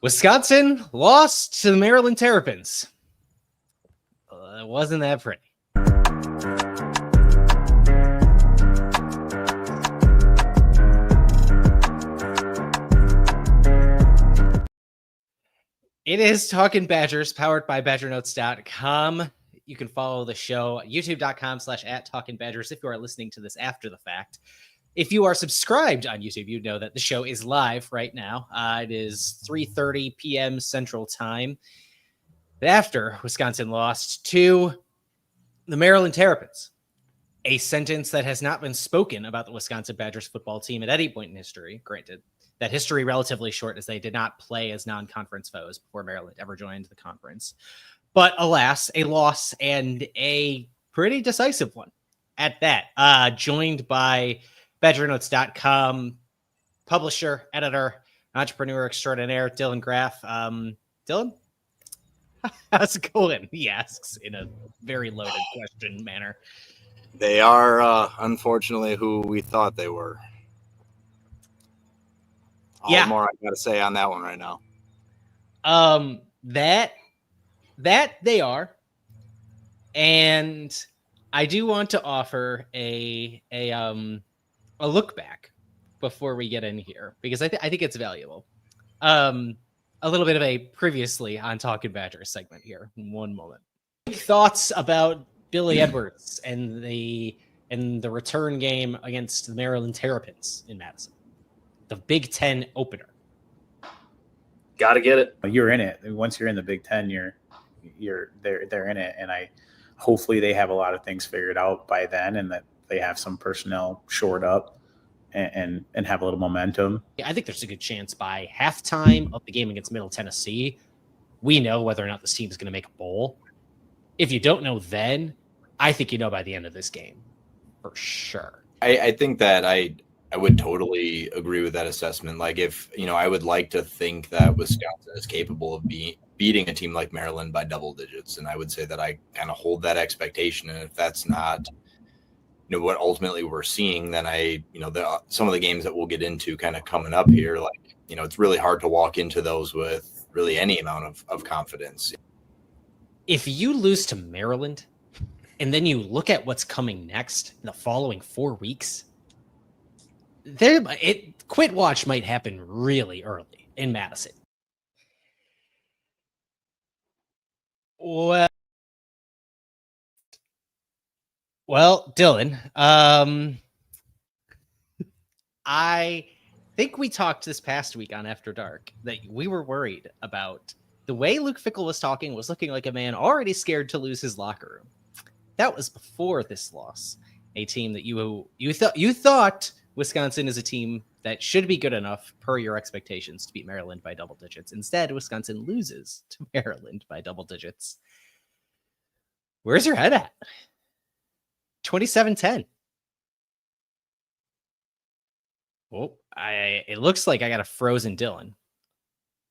Wisconsin lost to the Maryland Terrapins. Wasn't that pretty? It is Talkin' Badgers, powered by BadgerNotes.com. You can follow the show at youtube.com/@TalkinBadgers if you are listening to this after the fact. If you are subscribed on YouTube, you know that the show is live right now. It is 3:30 p.m. Central Time. After Wisconsin lost to the Maryland Terrapins, a sentence that has not been spoken about the Wisconsin Badgers football team at any point in history. Granted, that history relatively short, as they did not play as non-conference foes before Maryland ever joined the conference. But alas, a loss, and a pretty decisive one at that. Joined by BadgerNotes.com publisher, editor, entrepreneur extraordinaire, Dylan Graff. Dylan, how's it going? He asks in a very loaded question manner. They are, unfortunately, who we thought they were. All more I got to say on that one right now. That they are, and I do want to offer a look back before we get in here, because I think it's valuable. A little bit of a previously on Talkin' Badgers segment here. In one moment, thoughts about Billy Edwards and the return game against the Maryland Terrapins in Madison, the Big Ten opener. Got to get it. You're in it. Once you're in the Big Ten, they're in it, and hopefully they have a lot of things figured out by then, and that they have some personnel shored up and have a little momentum. I think there's a good chance by halftime of the game against Middle Tennessee, we know whether or not this team is going to make a bowl. If you don't know then, I think you know by the end of this game for sure. I think that I would totally agree with that assessment. Like, if, I would like to think that Wisconsin is capable of beating a team like Maryland by double digits. And I would say that I kind of hold that expectation. And if that's not, what ultimately we're seeing, then some of the games that we'll get into kind of coming up here, like, it's really hard to walk into those with really any amount of confidence. If you lose to Maryland and then you look at what's coming next in the following 4 weeks, quit watch might happen really early in Madison. Well, Dylan, I think we talked this past week on After Dark that we were worried about the way Luke Fickell was talking was looking like a man already scared to lose his locker room. That was before this loss. A team that you thought Wisconsin is a team that should be good enough per your expectations to beat Maryland by double digits. Instead, Wisconsin loses to Maryland by double digits. Where's your head at? 27-10. Oh, it looks like I got a frozen Dylan.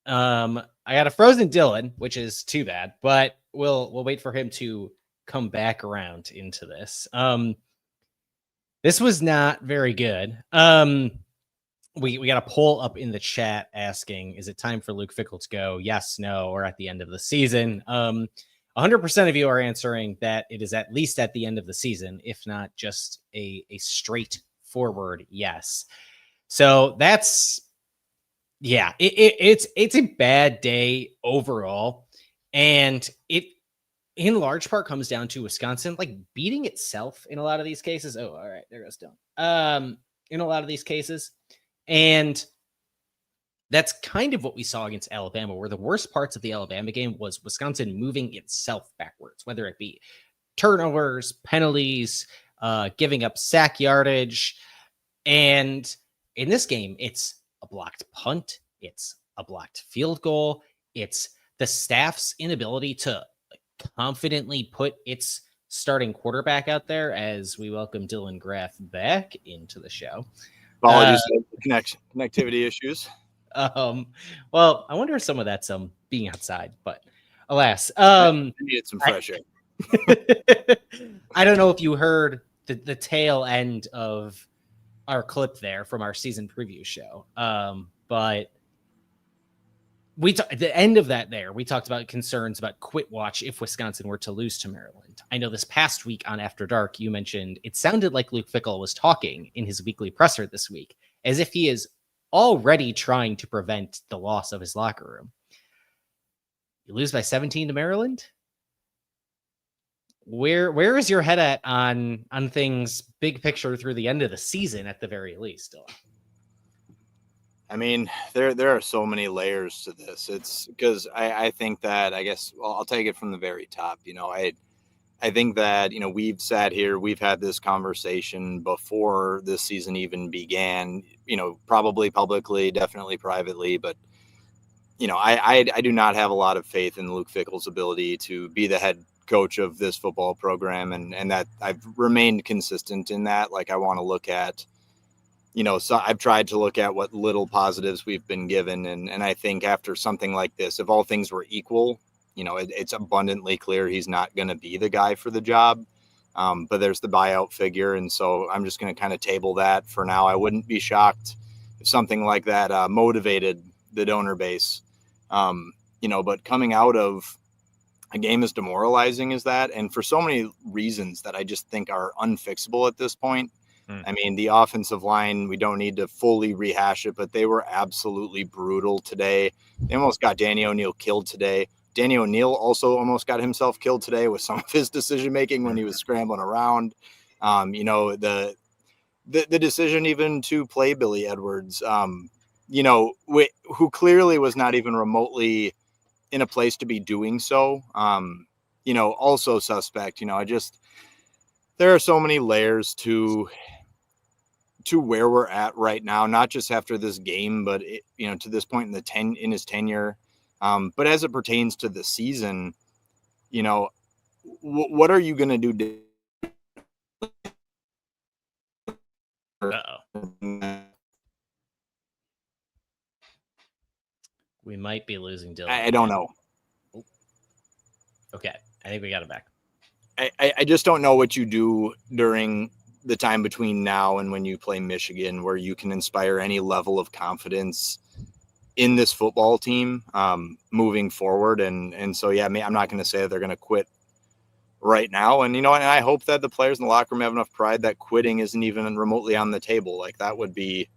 I got a frozen Dylan, which is too bad, but we'll wait for him to come back around into this. This was not very good. We got a poll up in the chat asking, is it time for Luke Fickell to go? Yes, no, or at the end of the season. 100% of you are answering that it is at least at the end of the season, if not just a straightforward yes. So that's, it's a bad day overall. And it, in large part, comes down to Wisconsin like beating itself in a lot of these cases. Oh, all right, there goes Dylan. In a lot of these cases. And that's kind of what we saw against Alabama, where the worst parts of the Alabama game was Wisconsin moving itself backwards, whether it be turnovers, penalties, giving up sack yardage. And in this game, it's a blocked punt. It's a blocked field goal. It's the staff's inability to confidently put its starting quarterback out there, as we welcome Dylan Graff back into the show. Apologies for connectivity issues. Well, I wonder if some of that's being outside, but alas, I needed some fresh air. I don't know if you heard the tail end of our clip there from our season preview show, but at the end of that there, we talked about concerns about quit watch if Wisconsin were to lose to Maryland. I know this past week on After Dark, you mentioned it sounded like Luke Fickell was talking in his weekly presser this week as if he is already trying to prevent the loss of his locker room. You lose by 17 to Maryland? Where is your head at on things big picture through the end of the season at the very least, Dylan? I mean, there are so many layers to this. It's because I think that, I guess, well, I'll take it from the very top. I think that, we've sat here, we've had this conversation before this season even began, probably publicly, definitely privately, but, I do not have a lot of faith in Luke Fickell's ability to be the head coach of this football program. And that I've remained consistent in that. Like, I want to look at, so I've tried to look at what little positives we've been given. And I think after something like this, if all things were equal, it's abundantly clear he's not going to be the guy for the job. But there's the buyout figure. And so I'm just going to kind of table that for now. I wouldn't be shocked if something like that motivated the donor base. But coming out of a game as demoralizing as that, and for so many reasons that I just think are unfixable at this point. I mean, the offensive line, we don't need to fully rehash it, but they were absolutely brutal today. They almost got Danny O'Neal killed today. Danny O'Neal also almost got himself killed today with some of his decision-making when he was scrambling around. The decision even to play Billy Edwards, who clearly was not even remotely in a place to be doing so, also suspect. There are so many layers to where we're at right now, not just after this game, but to this point in his tenure. But as it pertains to the season, what are you going to do? We might be losing Dylan. I don't know. Okay, I think we got it back. I just don't know what you do during the time between now and when you play Michigan, where you can inspire any level of confidence in this football team moving forward. And so, yeah, I'm not going to say that they're going to quit right now. And, and I hope that the players in the locker room have enough pride that quitting isn't even remotely on the table. Like, that would be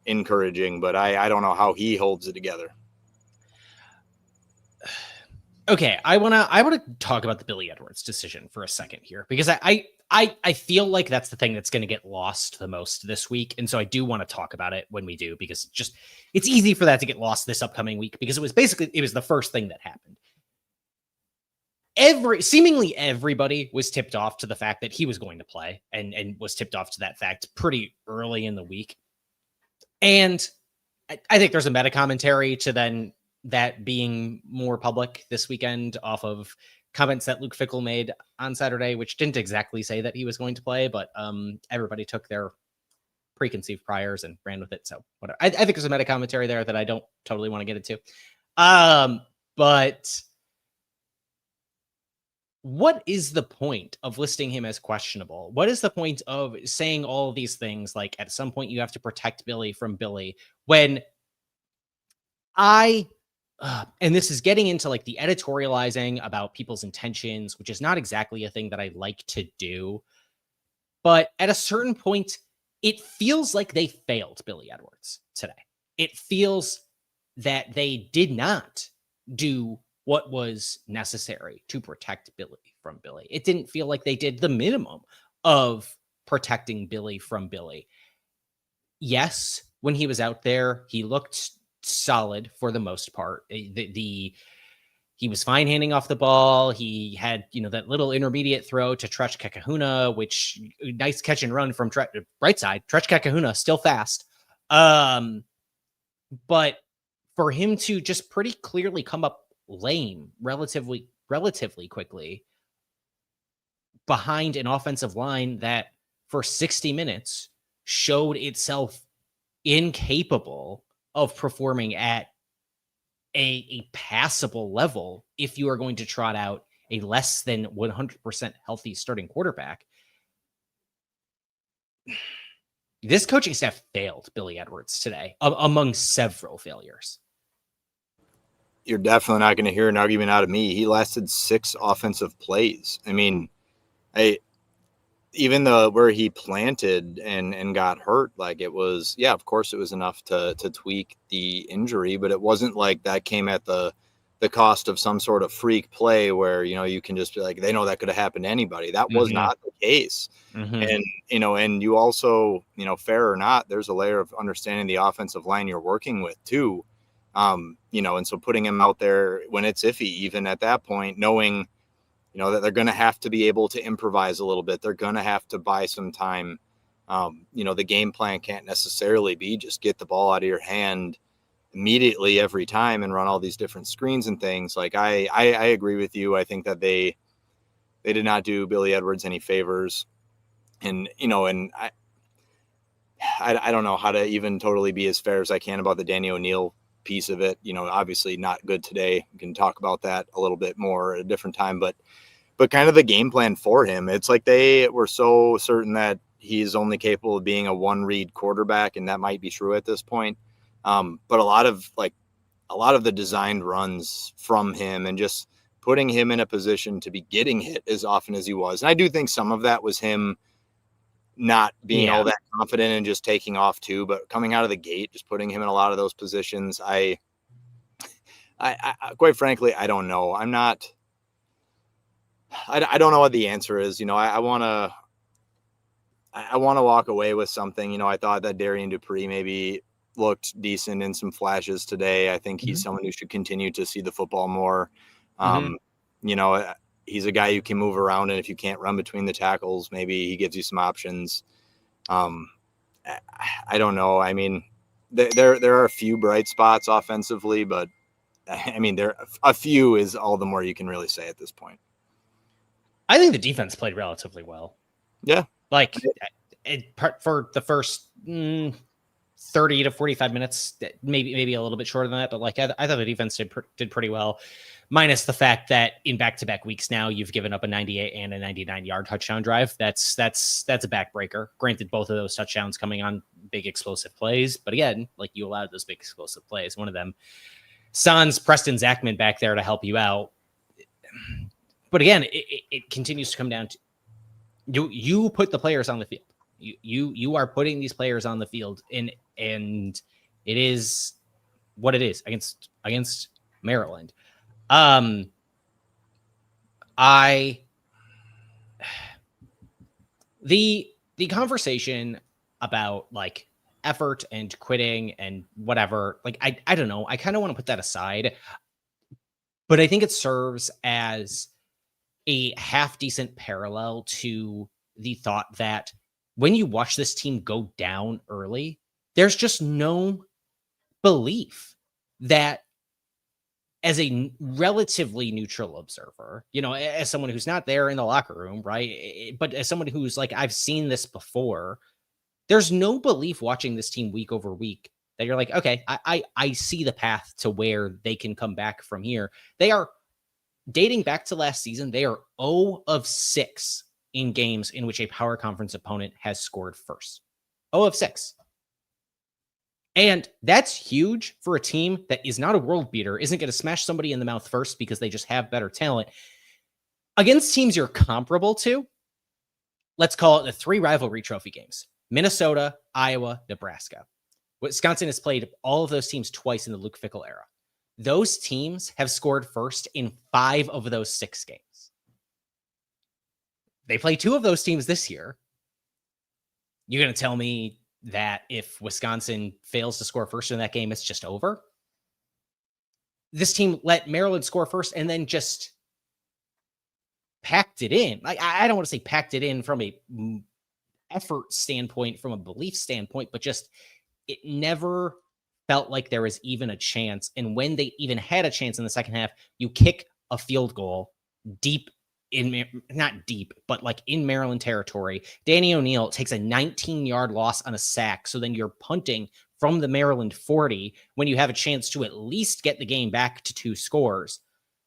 encouraging, but I don't know how he holds it together. Okay, I wanna talk about the Billy Edwards decision for a second here, because I feel like that's the thing that's going to get lost the most this week, and so I do want to talk about it when we do, because it's easy for that to get lost this upcoming week, because it was the first thing that happened. Seemingly everybody was tipped off to the fact that he was going to play, and was tipped off to that fact pretty early in the week, and I think there's a meta commentary to then that being more public this weekend off of comments that Luke Fickell made on Saturday, which didn't exactly say that he was going to play, but everybody took their preconceived priors and ran with it. So whatever. I think there's a meta commentary there that I don't totally want to get into. But what is the point of listing him as questionable? What is the point of saying all of these things? Like, at some point you have to protect Billy from Billy, when and this is getting into like the editorializing about people's intentions, which is not exactly a thing that I like to do. But at a certain point, it feels like they failed Billy Edwards today. It feels that they did not do what was necessary to protect Billy from Billy. It didn't feel like they did the minimum of protecting Billy from Billy. Yes, when he was out there, he looked solid for the most part. He was fine handing off the ball. He had, that little intermediate throw to Trutch Kekahuna, which nice catch and run from right side. Trutch Kekahuna still fast. But for him to just pretty clearly come up lame relatively quickly behind an offensive line that for 60 minutes showed itself incapable of performing at a passable level if you are going to trot out a less than 100% healthy starting quarterback. This coaching staff failed Billy Edwards today, among several failures. you're definitely not going to hear an argument out of me. He lasted 6 offensive plays. I mean, even where he planted and got hurt, like it was, yeah, of course it was enough to tweak the injury, but it wasn't like that came at the cost of some sort of freak play where, you can just be like, they know that could have happened to anybody. That was not the case. And, and you also, fair or not, there's a layer of understanding the offensive line you're working with too. And so putting him out there when it's iffy, even at that point, knowing, that they're going to have to be able to improvise a little bit. They're going to have to buy some time. The game plan can't necessarily be just get the ball out of your hand immediately every time and run all these different screens and things. Like I agree with you. I think that they did not do Billy Edwards any favors. And, and I don't know how to even totally be as fair as I can about the Danny O'Neill piece of it. Obviously not good today. We can talk about that a little bit more at a different time, but kind of the game plan for him, it's like they were so certain that he's only capable of being a one-read quarterback, and that might be true at this point. But a lot of the designed runs from him and just putting him in a position to be getting hit as often as he was. And I do think some of that was him not being all that confident and just taking off too, but coming out of the gate, just putting him in a lot of those positions. I quite frankly, I don't know. I don't know what the answer is. I want to walk away with something. I thought that Darian Dupree maybe looked decent in some flashes today. I think he's someone who should continue to see the football more. He's a guy you can move around, and if you can't run between the tackles, maybe he gives you some options. I don't know. I mean, there are a few bright spots offensively, but I mean, a few is all the more you can really say at this point. I think the defense played relatively well. Yeah. Like for the first 30 to 45 minutes, maybe a little bit shorter than that, but like I thought the defense did pretty well, minus the fact that in back-to-back weeks now you've given up a 98 and a 99-yard touchdown drive. That's a backbreaker. Granted, both of those touchdowns coming on big explosive plays, but again, like you allowed those big explosive plays. One of them, Sans Preston Zachman back there to help you out. But again, it continues to come down to you put the players on the field. You are putting these players on the field, and it is what it is against Maryland. The conversation about like effort and quitting and whatever, like I don't know. I kind of want to put that aside, but I think it serves as a half decent parallel to the thought that when you watch this team go down early, there's just no belief that, as a relatively neutral observer, as someone who's not there in the locker room, right? But as someone who's like, I've seen this before, there's no belief watching this team week over week that you're like, okay, I see the path to where they can come back from here. They are, dating back to last season, they are 0 of 6 in games in which a power conference opponent has scored first. 0 of 6. And that's huge for a team that is not a world beater, isn't going to smash somebody in the mouth first because they just have better talent. Against teams you're comparable to, let's call it the 3 rivalry trophy games: Minnesota, Iowa, Nebraska. Wisconsin has played all of those teams twice in the Luke Fickell era. Those teams have scored first in 5 of those 6 games. They play 2 of those teams this year. You're going to tell me that if Wisconsin fails to score first in that game, it's just over? This team let Maryland score first and then just packed it in. I don't want to say packed it in from a effort standpoint, from a belief standpoint, but just it never felt like there was even a chance. And when they even had a chance in the second half, you kick a field goal deep in, not deep, but like in Maryland territory. Danny O'Neill takes a 19-yard loss on a sack. So then you're punting from the Maryland 40 when you have a chance to at least get the game back to 2 scores.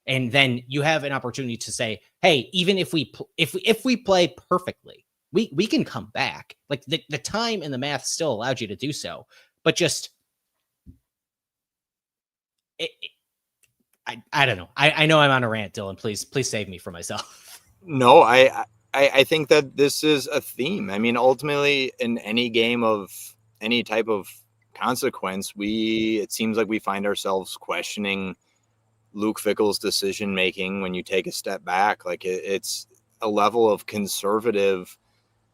And then you have an opportunity to say, hey, even if we play perfectly, we can come back. Like the time and the math still allowed you to do so. But just I don't know. I know I'm on a rant, Dylan. Please save me from myself. No, I think that this is a theme. I mean, ultimately, in any game of any type of consequence, it seems like we find ourselves questioning Luke Fickell's decision making when you take a step back. Like it's a level of conservative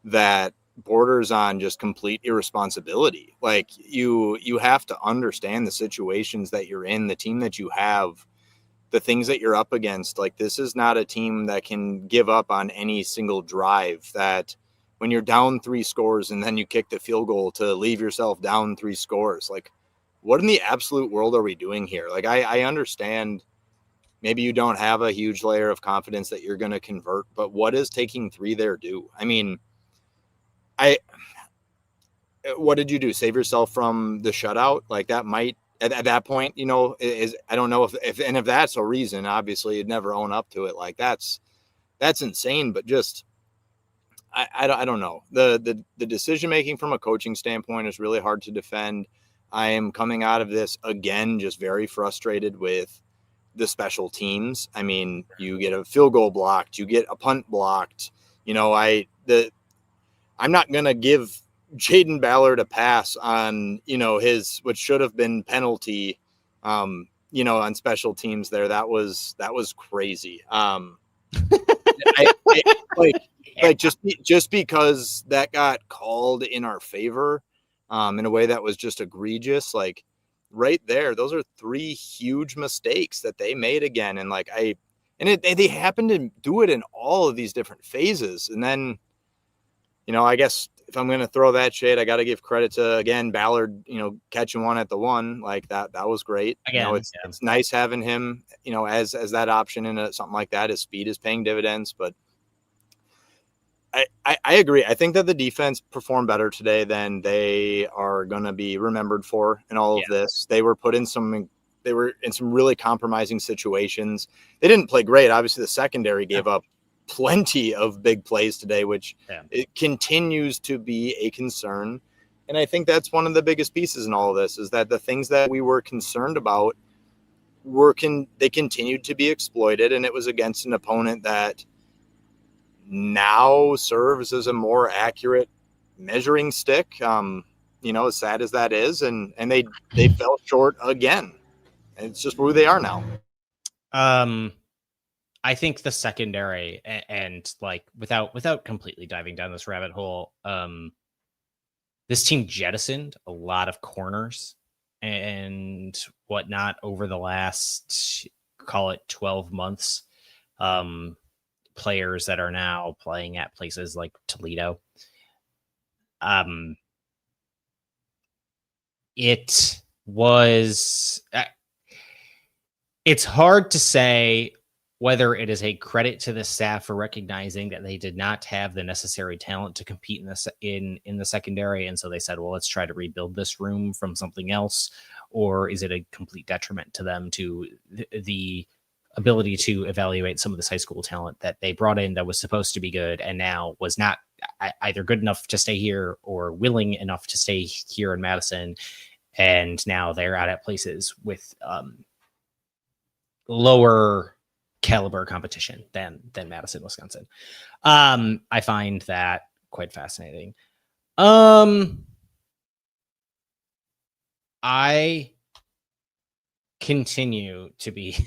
that borders on just complete irresponsibility. Like you have to understand the situations that you're in, the team that you have, the things that you're up against. Like this is not a team that can give up on any single drive. That when you're down 3 scores and then you kick the field goal to leave yourself down 3 scores, like what in the absolute world are we doing here? Like I understand maybe you don't have a huge layer of confidence that you're going to convert, but what is taking 3 there do? I mean, what did you do? Save yourself from the shutout? Like that might, at that point, you know, I don't know if that's a reason. Obviously you'd never own up to it. Like that's insane. But just I don't know. The decision making from a coaching standpoint is really hard to defend. I am coming out of this again just very frustrated with the special teams. I mean, you get a field goal blocked, you get a punt blocked. You know, I'm not gonna give Jaden Ballard a pass on, you know, his, which should have been penalty, you know, on special teams there. That was crazy. Like just because that got called in our favor, in a way that was just egregious, like right there, those are 3 huge mistakes that they made again. And like, they happened to do it in all of these different phases. And then, you know, I guess if I'm going to throw that shade, I got to give credit to, again, Ballard, you know, catching one at the 1 like that was great. Again, you know, it's nice having him, you know, as that option in something like that. His speed is paying dividends, but I agree. I think that the defense performed better today than they are going to be remembered for in all of this. They were in some really compromising situations. They didn't play great. Obviously the secondary gave up plenty of big plays today, which it continues to be a concern. And I think that's one of the biggest pieces in all of this, is that the things that we were concerned about they continued to be exploited. And it was against an opponent that now serves as a more accurate measuring stick. You know, as sad as that is, and they fell short again. And it's just who they are now. I think the secondary and like without completely diving down this rabbit hole, this team jettisoned a lot of corners and whatnot over the last, call it 12 months. Players that are now playing at places like Toledo. It was, it's hard to say whether it is a credit to the staff for recognizing that they did not have the necessary talent to compete in the secondary, and so they said, well, let's try to rebuild this room from something else, or is it a complete detriment to them, to the ability to evaluate some of this high school talent that they brought in that was supposed to be good and now was not either good enough to stay here or willing enough to stay here in Madison, and now they're out at places with lower caliber competition than Madison, Wisconsin. I find that quite fascinating. I continue to be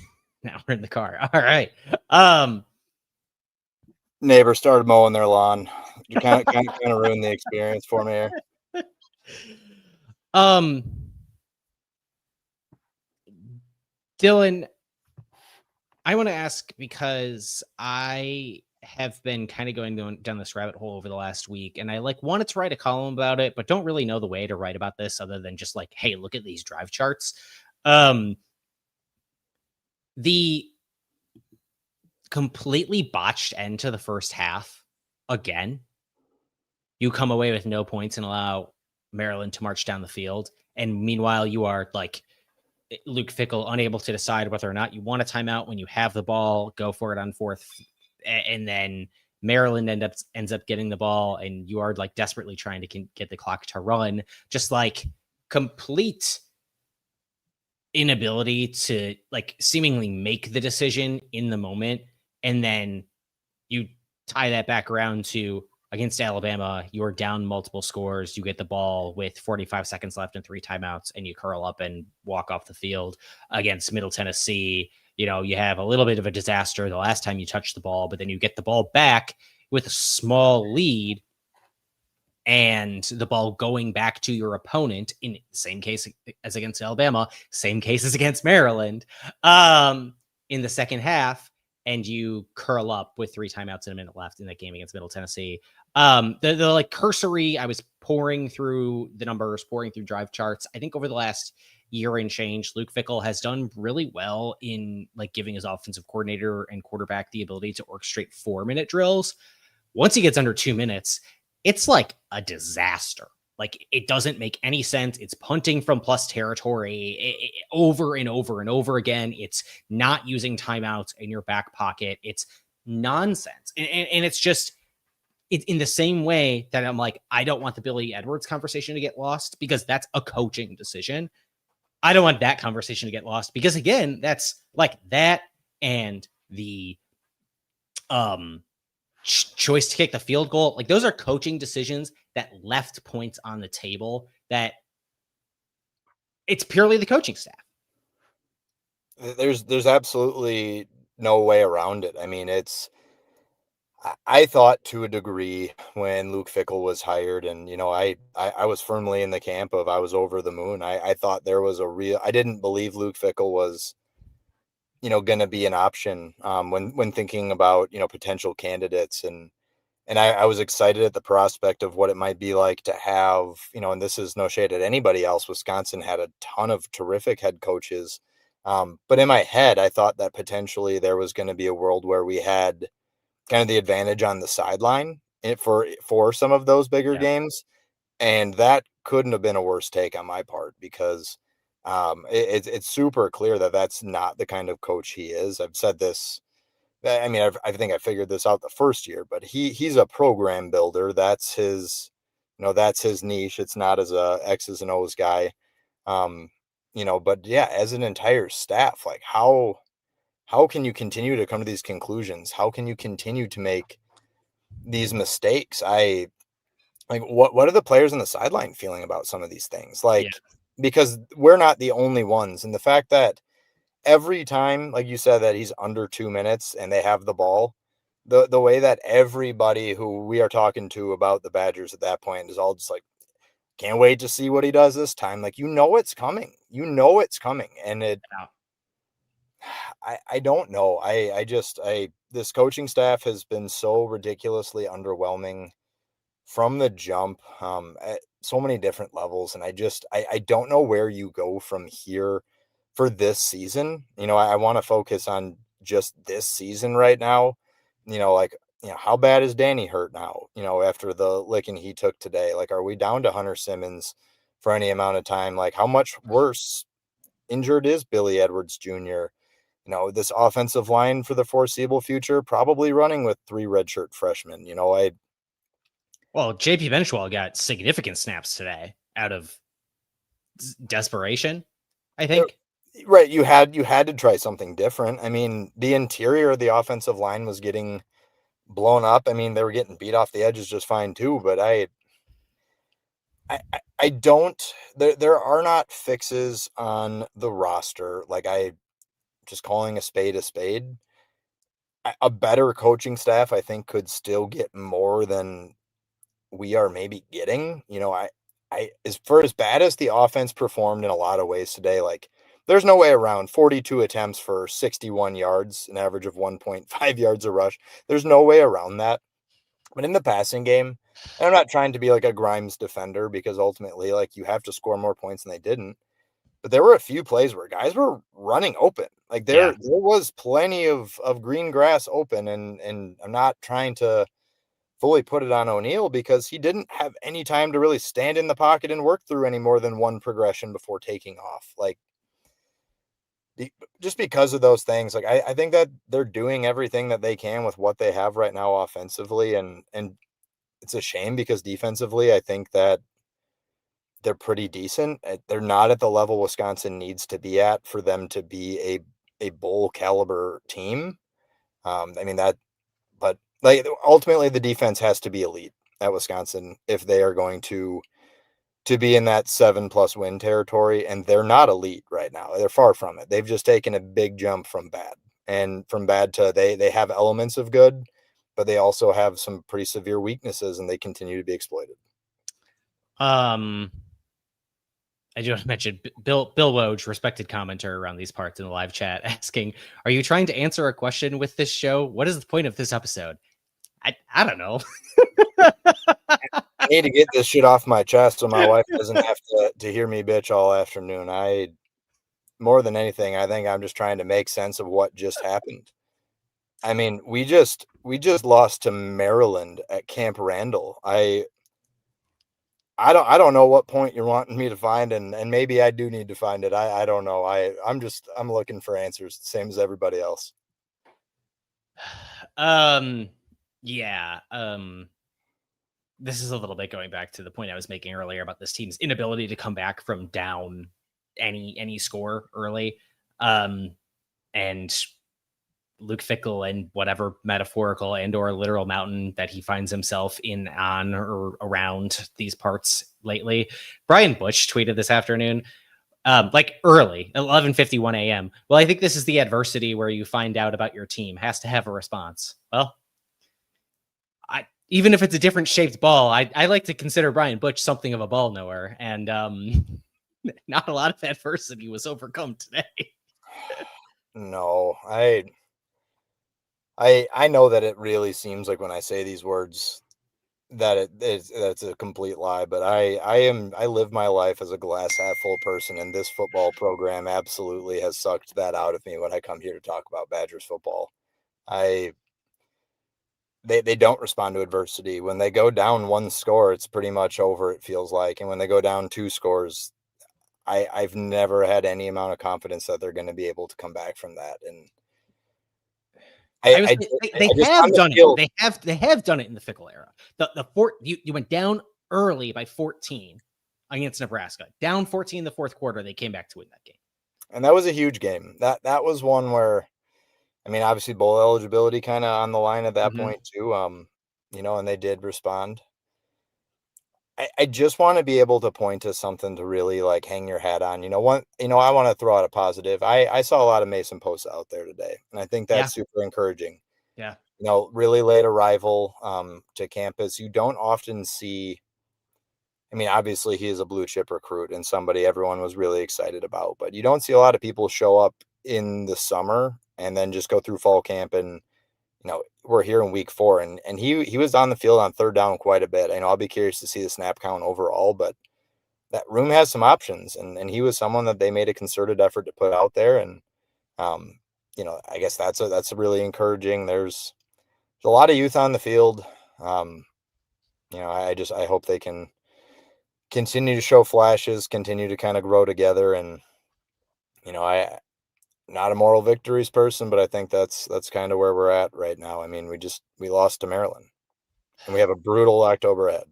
now we're in the car. All right. Neighbor started mowing their lawn. You kind of ruined the experience for me here. Dylan, I want to ask, because I have been kind of going down this rabbit hole over the last week, and I wanted to write a column about it, but don't really know the way to write about this other than just like, hey, look at these drive charts. The completely botched end to the first half again. You come away with no points and allow Maryland to march down the field. And meanwhile, you are like Luke Fickell, unable to decide whether or not you want a timeout when you have the ball, go for it on 4th. And then Maryland ends up getting the ball, and you are like desperately trying to get the clock to run. Just like complete inability to like seemingly make the decision in the moment, and then you tie that back around to against Alabama, you're down multiple scores, you get the ball with 45 seconds left and 3 timeouts, and you curl up and walk off the field. Against Middle Tennessee, you have a little bit of a disaster the last time you touch the ball, but then you get the ball back with a small lead and the ball going back to your opponent in the same case as against Alabama, same case as against Maryland, in the second half, and you curl up with 3 timeouts and a minute left in that game against Middle Tennessee. The like cursory, I was pouring through the numbers, pouring through drive charts. I think over the last year and change, Luke Fickell has done really well in like giving his offensive coordinator and quarterback the ability to orchestrate 4-minute drills. Once he gets under 2 minutes, it's like a disaster. Like it doesn't make any sense. It's punting from plus territory over and over and over again. It's not using timeouts in your back pocket. It's nonsense. And it's just, it's in the same way that I'm like, I don't want the Billy Edwards conversation to get lost because that's a coaching decision. I don't want that conversation to get lost because again, that's like that and the, choice to kick the field goal. Like those are coaching decisions that left points on the table that it's purely the coaching staff. There's absolutely no way around it. I mean, I thought to a degree when Luke Fickell was hired, and I was firmly in the camp of I was over the moon. I thought there was I didn't believe Luke Fickell was going to be an option when thinking about potential candidates, and I was excited at the prospect of what it might be like to have and this is no shade at anybody else. Wisconsin had a ton of terrific head coaches, but in my head I thought that potentially there was going to be a world where we had kind of the advantage on the sideline for some of those bigger games, and that couldn't have been a worse take on my part because it's super clear that that's not the kind of coach he is. I've said this. I mean, I think I figured this out the first year, but he's a program builder. That's his, that's his niche. It's not as a X's and O's guy, but yeah, as an entire staff, like how can you continue to come to these conclusions? How can you continue to make these mistakes? What are the players on the sideline feeling about some of these things? Because we're not the only ones. And the fact that every time, like you said, that he's under 2 minutes and they have the ball, the way that everybody who we are talking to about the Badgers at that point is all just like, can't wait to see what he does this time. Like, it's coming. It's coming. And I don't know. This coaching staff has been so ridiculously underwhelming from the jump at so many different levels. And I don't know where you go from here for this season. I want to focus on just this season right now. How bad is Danny hurt now, after the licking he took today? Like, are we down to Hunter Simmons for any amount of time? Like, how much worse injured is Billy Edwards Jr.? This offensive line for the foreseeable future, probably running with 3 redshirt freshmen. Well, JP Benchwell got significant snaps today out of desperation, I think. Right. You had to try something different. I mean, the interior of the offensive line was getting blown up. I mean, they were getting beat off the edges just fine too, but I don't, there are not fixes on the roster. Like, just calling a spade. A better coaching staff, I think, could still get more than we are maybe getting. As bad as the offense performed in a lot of ways today, like, there's no way around 42 attempts for 61 yards, an average of 1.5 yards a rush. There's no way around that. But in the passing game, and I'm not trying to be like a Grimes defender because ultimately, like, you have to score more points than they didn't. But there were a few plays where guys were running open. Like, there was plenty of green grass open, and I'm not trying to fully put it on O'Neal because he didn't have any time to really stand in the pocket and work through any more than one progression before taking off. Like, just because of those things, like, I think that they're doing everything that they can with what they have right now offensively, and it's a shame because defensively, I think that they're pretty decent. They're not at the level Wisconsin needs to be at for them to be a bowl caliber team. I mean that, but like ultimately the defense has to be elite at Wisconsin if they are going to be in that 7+ win territory, and they're not elite right now. They're far from it. They've just taken a big jump from bad, and from bad to they have elements of good, but they also have some pretty severe weaknesses, and they continue to be exploited. I do want to mention Bill Woj, respected commenter around these parts in the live chat, asking, "Are you trying to answer a question with this show? What is the point of this episode?" I don't know. I need to get this shit off my chest so my wife doesn't have to hear me bitch all afternoon. More than anything, I think I'm just trying to make sense of what just happened. I mean, we just lost to Maryland at Camp Randall. I don't know what point you're wanting me to find, and maybe I do need to find it. I don't know. I'm looking for answers, the same as everybody else. Yeah. This is a little bit going back to the point I was making earlier about this team's inability to come back from down any score early. And Luke Fickell and whatever metaphorical and or literal mountain that he finds himself in, on, or around these parts lately. Brian Butch tweeted this afternoon, like early, 11:51 a.m. "Well, I think this is the adversity where you find out about your team. Has to have a response." Well, even if it's a different shaped ball, I like to consider Brian Butch something of a ball knower, and not a lot of adversity was overcome today. No, I know that it really seems like when I say these words that that's a complete lie, but I live my life as a glass half full person, and this football program absolutely has sucked that out of me when I come here to talk about Badgers football. They don't respond to adversity. When they go down one score, it's pretty much over, it feels like. And when they go down 2 scores, I've never had any amount of confidence that they're going to be able to come back from that. And they have done it. They have done it in the Fickell era. You went down early by 14 against Nebraska. Down 14 in the fourth quarter, they came back to win that game. And that was a huge game. That was one where, I mean, obviously bowl eligibility kind of on the line at that point too. And they did respond. I just want to be able to point to something to really like hang your hat on. I want to throw out a positive. I saw a lot of Mason posts out there today, and I think that's super encouraging. Yeah. Really late arrival to campus. You don't often see, I mean, obviously he is a blue chip recruit and somebody everyone was really excited about, but you don't see a lot of people show up in the summer and then just go through fall camp. And we're here in week 4, and he was on the field on third down quite a bit. I'll be curious to see the snap count overall, but that room has some options, and he was someone that they made a concerted effort to put out there. And I guess that's a really encouraging. There's a lot of youth on the field. I hope they can continue to show flashes, continue to kind of grow together. And not a moral victories person, but I think that's kind of where we're at right now. I mean, we lost to Maryland, and we have a brutal October ahead.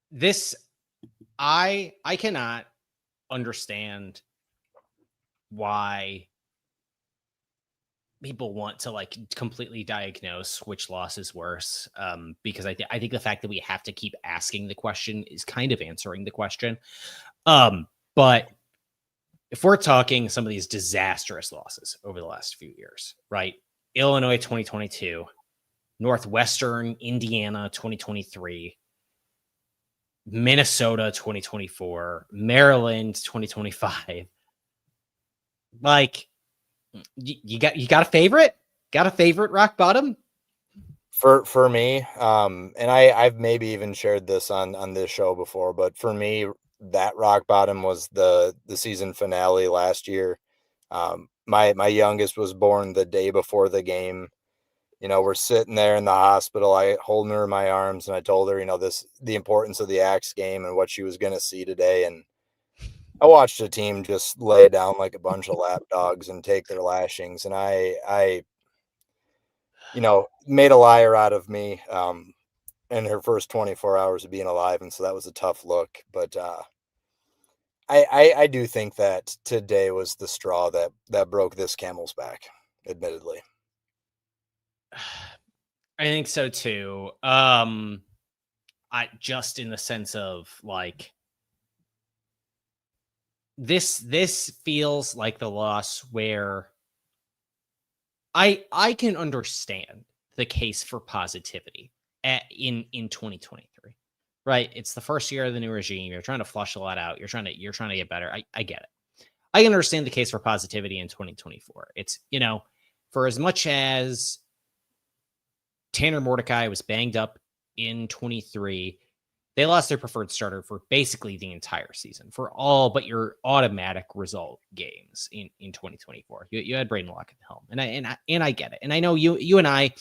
This, I cannot understand why people want to like completely diagnose which loss is worse, because I think the fact that we have to keep asking the question is kind of answering the question. But if we're talking some of these disastrous losses over the last few years, right? Illinois 2022, Northwestern Indiana 2023, Minnesota 2024, Maryland 2025. Like, you got a favorite? Got a favorite rock bottom? For me, and I've maybe even shared this on this show before, but for me, that rock bottom was the season finale last year. My youngest was born the day before the game. We're sitting there in the hospital, I holding her in my arms, and I told her, the importance of the Axe game and what she was going to see today. And I watched a team just lay down like a bunch of lap dogs and take their lashings. And made a liar out of me in her first 24 hours of being alive. And so that was a tough look. But I do think that today was the straw that broke this camel's back, admittedly. I think so too. I just in the sense of like this feels like the loss where I can understand the case for positivity in 2023. Right? It's the first year of the new regime. You're trying to flush a lot out. You're trying to get better. I get it. I can understand the case for positivity in 2024. It's, for as much as Tanner Mordecai was banged up in 23, they lost their preferred starter for basically the entire season for all but your automatic result games in 2024. You had Braden Locke at the helm, and I get it. And I know you and I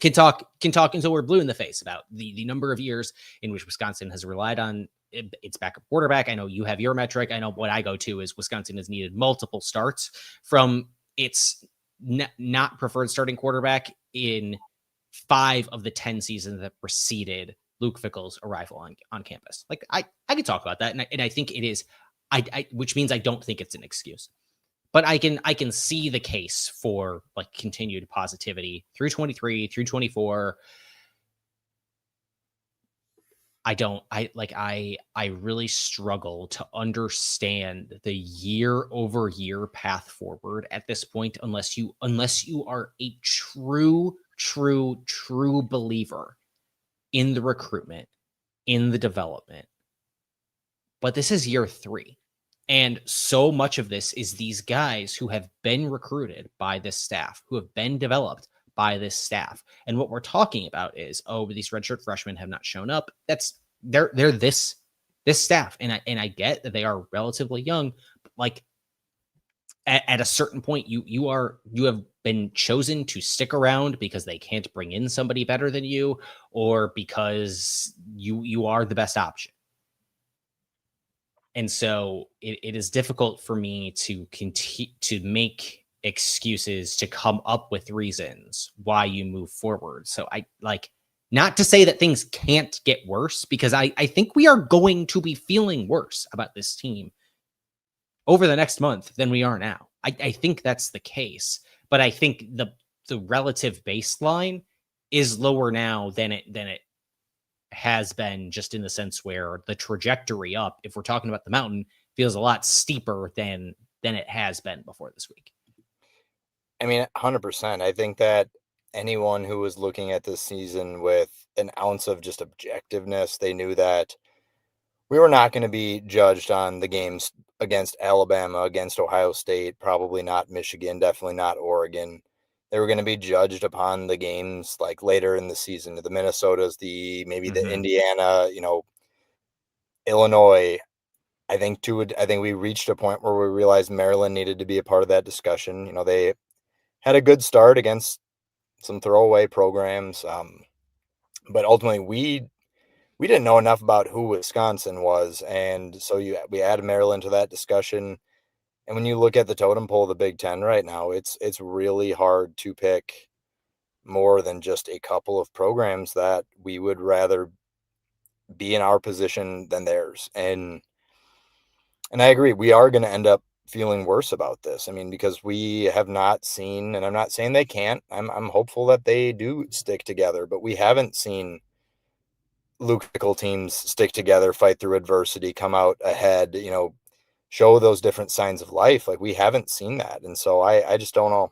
can talk until we're blue in the face about the number of years in which Wisconsin has relied on its backup quarterback. I know you have your metric. I know what I go to is Wisconsin has needed multiple starts from its not preferred starting quarterback in 5 of the 10 seasons that preceded Luke Fickell's arrival on campus. Like I could talk about that, and I think it is, which means I don't think it's an excuse. But I can see the case for like continued positivity through 23, through 24. I really struggle to understand the year-over-year path forward at this point, unless you are a true believer in the recruitment, in the development. But this is year 3. And so much of this is these guys who have been recruited by this staff, who have been developed by this staff. And what we're talking about is, these redshirt freshmen have not shown up. They're this staff. And I get that they are relatively young, but like at a certain point, you have been chosen to stick around because they can't bring in somebody better than you, or because you are the best option. And so it is difficult for me to continue to make excuses, to come up with reasons why you move forward. So I like, not to say that things can't get worse, because I think we are going to be feeling worse about this team over the next month than we are now. I think that's the case, but I think the relative baseline is lower now than it has been, just in the sense where the trajectory up, if we're talking about the mountain, feels a lot steeper than it has been before this week. I mean, 100%. I think that anyone who was looking at this season with an ounce of just objectiveness, they knew that we were not going to be judged on the games against Alabama, against Ohio State, probably not Michigan, definitely not Oregon. They were going to be judged upon the games like later in the season, the Minnesotas, the Indiana, Illinois. I think we reached a point where we realized Maryland needed to be a part of that discussion. They had a good start against some throwaway programs, but ultimately we didn't know enough about who Wisconsin was, and so we added Maryland to that discussion. And when you look at the totem pole of the Big Ten right now, it's really hard to pick more than just a couple of programs that we would rather be in our position than theirs. And I agree, we are going to end up feeling worse about this. I mean, because we have not seen, and I'm not saying they can't, I'm hopeful that they do stick together, but we haven't seen Luke Fickell teams stick together, fight through adversity, come out ahead, show those different signs of life. Like, we haven't seen that. And so I just don't know.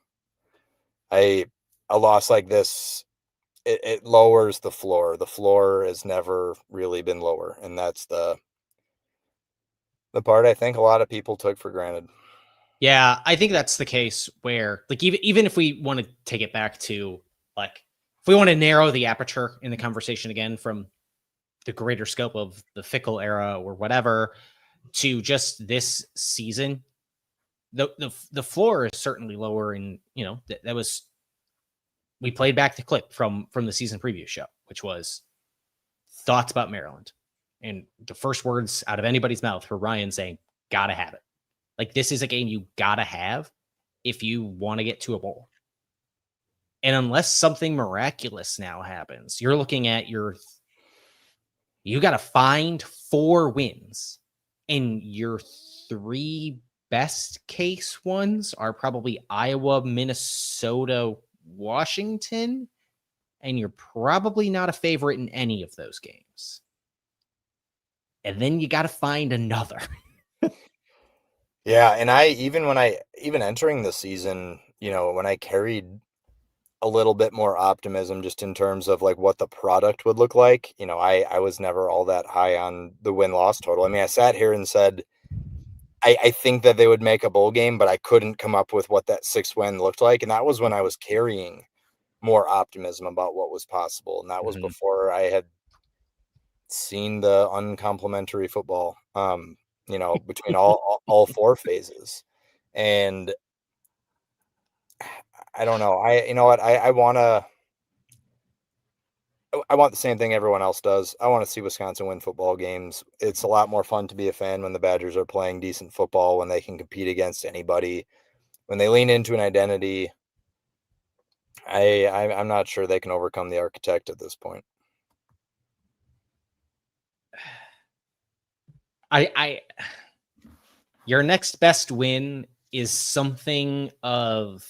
A loss like this, it lowers the floor. The floor has never really been lower. And that's the part I think a lot of people took for granted. Yeah, I think that's the case where, like, even if we want to take it back to, like, if we want to narrow the aperture in the conversation again from the greater scope of the Fickell era or whatever to just this season, the floor is certainly lower. And that was, we played back the clip from the season preview show, which was thoughts about Maryland, and the first words out of anybody's mouth were Ryan saying, "Gotta have it." Like, this is a game you gotta have if you want to get to a bowl. And unless something miraculous now happens, you're looking at you got to find 4 wins, and your 3 best case ones are probably Iowa, Minnesota, Washington, and you're probably not a favorite in any of those games. And then you got to find another. Yeah, and even entering the season, when I carried a little bit more optimism just in terms of like what the product would look like, I was never all that high on the win-loss total. I mean, I sat here and said I think that they would make a bowl game, but I couldn't come up with what that 6th win looked like, and that was when I was carrying more optimism about what was possible, and that was before I had seen the uncomplimentary football, between all 4 phases. And I don't know. I want the same thing everyone else does. I want to see Wisconsin win football games. It's a lot more fun to be a fan when the Badgers are playing decent football, when they can compete against anybody, when they lean into an identity. I'm not sure they can overcome the architect at this point. Your next best win is something of,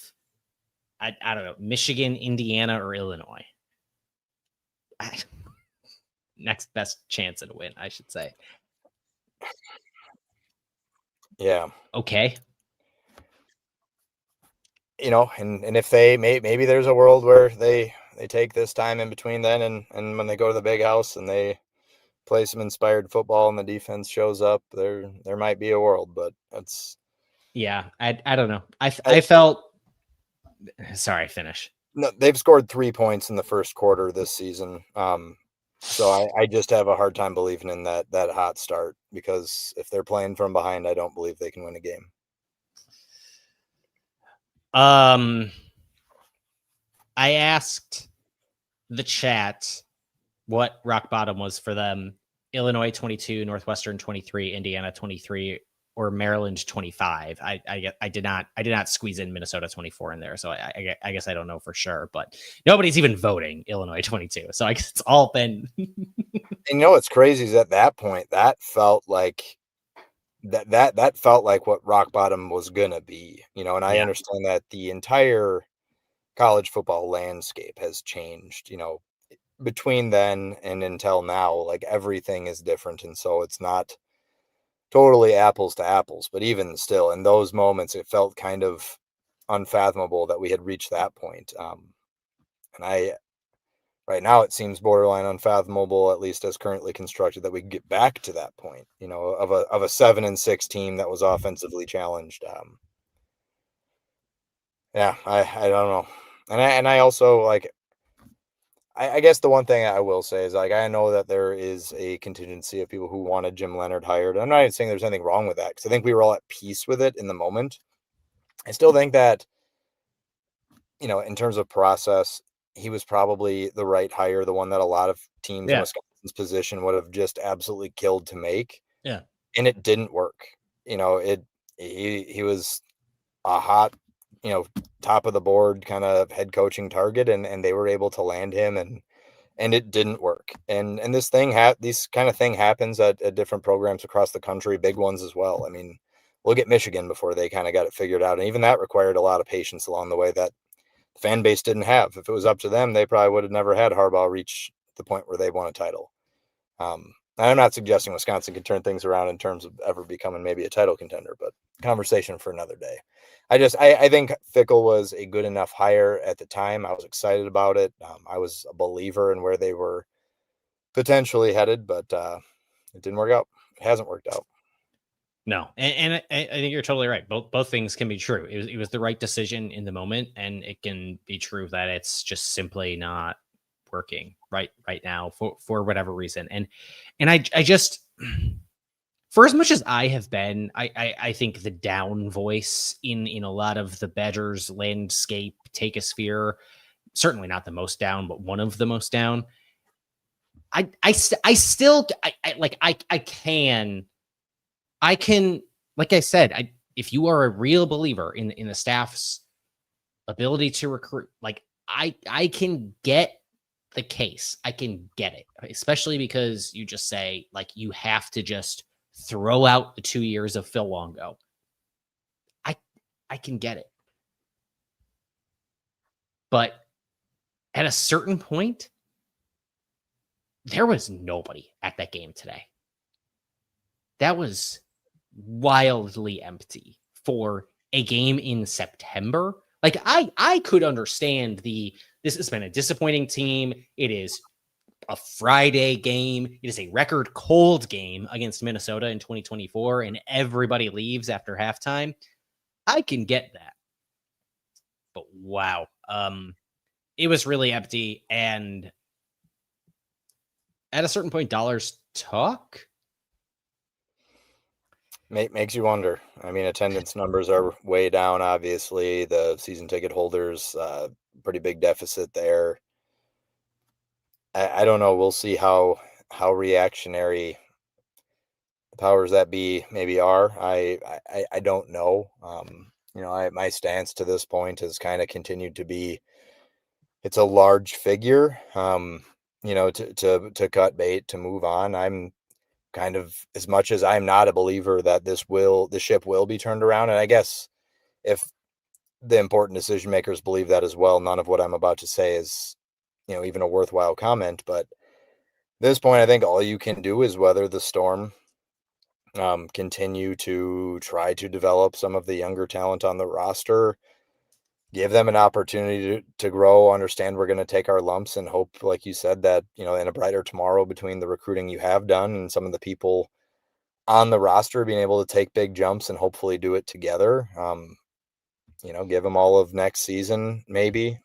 I don't know, Michigan, Indiana, or Illinois. Next best chance at a win, I should say. Yeah. Okay. And if they maybe there's a world where they take this time in between then and when they go to the big house and they play some inspired football and the defense shows up, there might be a world, but that's I don't know. I felt sorry, finish. No, they've scored 3 points in the first quarter this season. So I just have a hard time believing in that hot start, because if they're playing from behind, I don't believe they can win a game. I asked the chat what rock bottom was for them. Illinois 22, Northwestern 23, Indiana 23, or Maryland 25. I did not squeeze in Minnesota 24 in there, so I guess I don't know for sure, but nobody's even voting Illinois 22. So I guess it's all been. And what's crazy is at that point that felt like that felt like what rock bottom was gonna be, and I understand that the entire college football landscape has changed, between then and until now. Like, everything is different, and so it's not totally apples to apples, but even still, in those moments, it felt kind of unfathomable that we had reached that point. And right now, it seems borderline unfathomable, at least as currently constructed, that we can get back to that point, of a 7-6 team that was offensively challenged. I don't know, and I also like. I guess the one thing I will say is, like, I know that there is a contingency of people who wanted Jim Leonhard hired. I'm not even saying there's anything wrong with that, because I think we were all at peace with it in the moment. I still think that, in terms of process, he was probably the right hire, the one that a lot of teams in Wisconsin's position would have just absolutely killed to make. Yeah. And it didn't work. He was a hot, top of the board kind of head coaching target, and they were able to land him, and it didn't work. And this kind of thing happens at different programs across the country, big ones as well. I mean, look at Michigan before they kind of got it figured out. And even that required a lot of patience along the way that the fan base didn't have. If it was up to them, they probably would have never had Harbaugh reach the point where they won a title. I'm not suggesting Wisconsin can turn things around in terms of ever becoming maybe a title contender, but conversation for another day. I think Fickell was a good enough hire at the time. I was excited about it. I was a believer in where they were potentially headed, but it didn't work out. It hasn't worked out. No, and I think you're totally right. Both things can be true. It was the right decision in the moment, and it can be true that it's just simply not working right now for whatever reason. And I just, for as much as I have been, I think the down voice in a lot of the Badgers landscape, take a sphere, certainly not the most down, but one of the most down. I still I can, like I said, if you are a real believer in the staff's ability to recruit, like, I can get the case. I can get it, especially because you just say, like, you have to just throw out the 2 years of Phil Longo. I can get it. But at a certain point, there was nobody at that game today. That was wildly empty for a game in September. Like, I could understand this has been a disappointing team. It is a Friday game. It is a record cold game against Minnesota in 2024, and everybody leaves after halftime. I can get that. But wow. It was really empty, and at a certain point, dollars talk. Makes you wonder. I mean, attendance numbers are way down. Obviously, the season ticket holders, pretty big deficit there. I don't know. We'll see how reactionary the powers that be maybe are. I don't know. My stance to this point has kind of continued to be, it's a large figure. To cut bait, to move on. I'm kind of, as much as I'm not a believer that the ship will be turned around. And I guess if the important decision makers believe that as well, none of what I'm about to say is, even a worthwhile comment. But at this point, I think all you can do is weather the storm, continue to try to develop some of the younger talent on the roster, give them an opportunity to grow, understand we're going to take our lumps, and hope, like you said, that, in a brighter tomorrow, between the recruiting you have done and some of the people on the roster being able to take big jumps and hopefully do it together, give them all of next season, maybe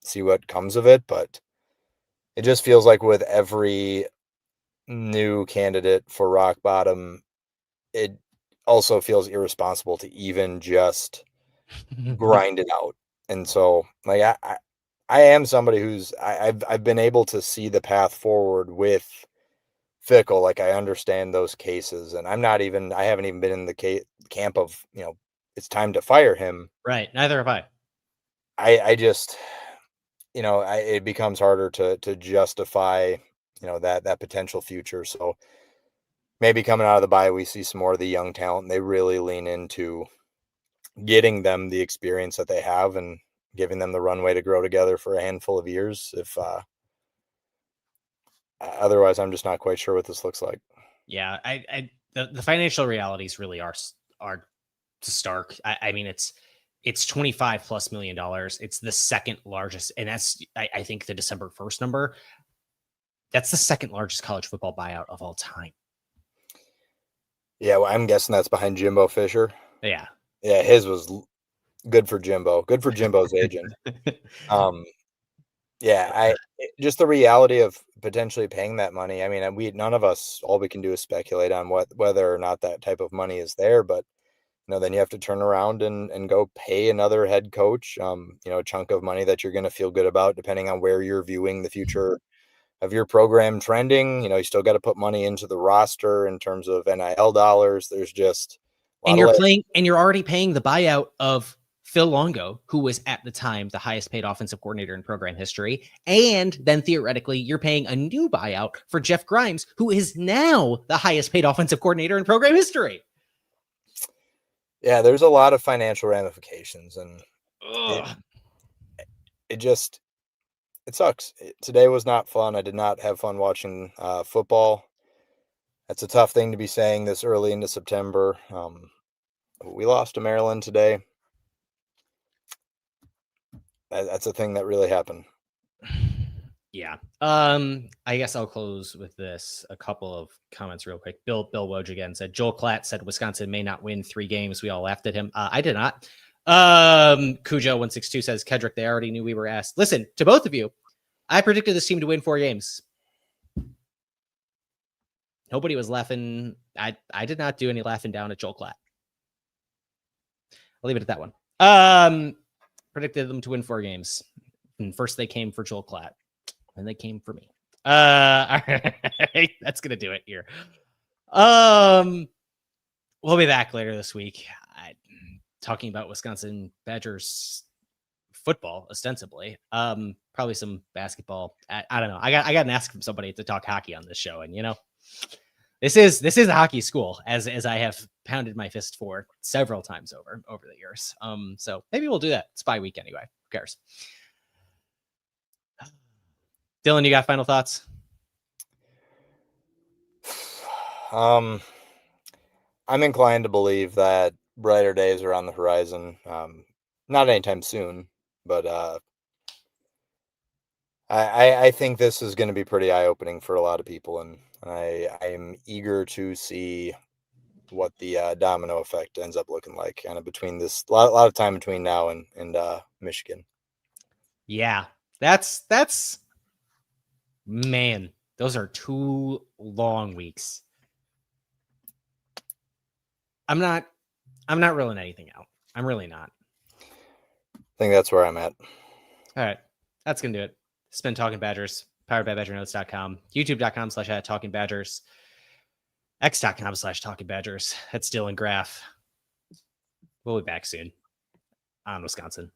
see what comes of it. But it just feels like with every new candidate for rock bottom, it also feels irresponsible to even just grind it out. And so, like, I am somebody who's I've been able to see the path forward with Fickle. Like, I understand those cases, and I haven't even been in the camp of, it's time to fire him. Right. Neither have I. I just, it becomes harder to justify, that potential future. So maybe coming out of the bye, we see some more of the young talent, and they really lean into getting them the experience that they have and giving them the runway to grow together for a handful of years. If otherwise, I'm just not quite sure what this looks like. Yeah, the financial realities really are stark. I mean, it's $25+ million. It's the second largest, and that's I think the December 1st number. That's the second largest college football buyout of all time. Yeah, well, I'm guessing that's behind Jimbo Fisher. Yeah. Yeah, his was good for Jimbo. Good for Jimbo's agent. Just the reality of potentially paying that money. I mean, none of us, all we can do is speculate on whether or not that type of money is there. But then you have to turn around and go pay another head coach, a chunk of money that you're going to feel good about, depending on where you're viewing the future of your program trending. You still got to put money into the roster in terms of NIL dollars. There's just and you're already paying the buyout of Phil Longo, who was at the time the highest paid offensive coordinator in program history. And then theoretically, you're paying a new buyout for Jeff Grimes, who is now the highest paid offensive coordinator in program history. Yeah, there's a lot of financial ramifications, and it sucks. Today was not fun. I did not have fun watching football. That's a tough thing to be saying this early into September. We lost to Maryland today. That's a thing that really happened. Yeah. I guess I'll close with this. A couple of comments real quick. Bill Woj again said, Joel Klatt said Wisconsin may not win 3 games. We all laughed at him. I did not. Cujo162 says, Kedrick, they already knew we were asked. Listen, to both of you, I predicted this team to win 4 games. Nobody was laughing. I did not do any laughing down at Joel Klatt. I'll leave it at that one. Predicted them to win 4 games. And first they came for Joel Klatt. And they came for me. All right, that's gonna do it here. We'll be back later this week talking about Wisconsin Badgers football ostensibly. Probably some basketball. I don't know. I got an ask from somebody to talk hockey on this show, and this is a hockey school, as I have pounded my fist for several times over the years. So maybe we'll do that. It's bye week anyway. Who cares? Dylan, you got final thoughts? I'm inclined to believe that brighter days are on the horizon. Not anytime soon, but I think this is going to be pretty eye-opening for a lot of people, and I'm eager to see what the domino effect ends up looking like, kind of between this lot of time between now and Michigan. Yeah, that's man, those are 2 long weeks. I'm not ruling anything out. I'm really not. I think that's where I'm at. All right, that's gonna do it. It's been Talking Badgers, powered by BadgerNotes.com, YouTube.com/@TalkingBadgers, X.com/TalkingBadgers. That's Dylan Graff. We'll be back soon on Wisconsin.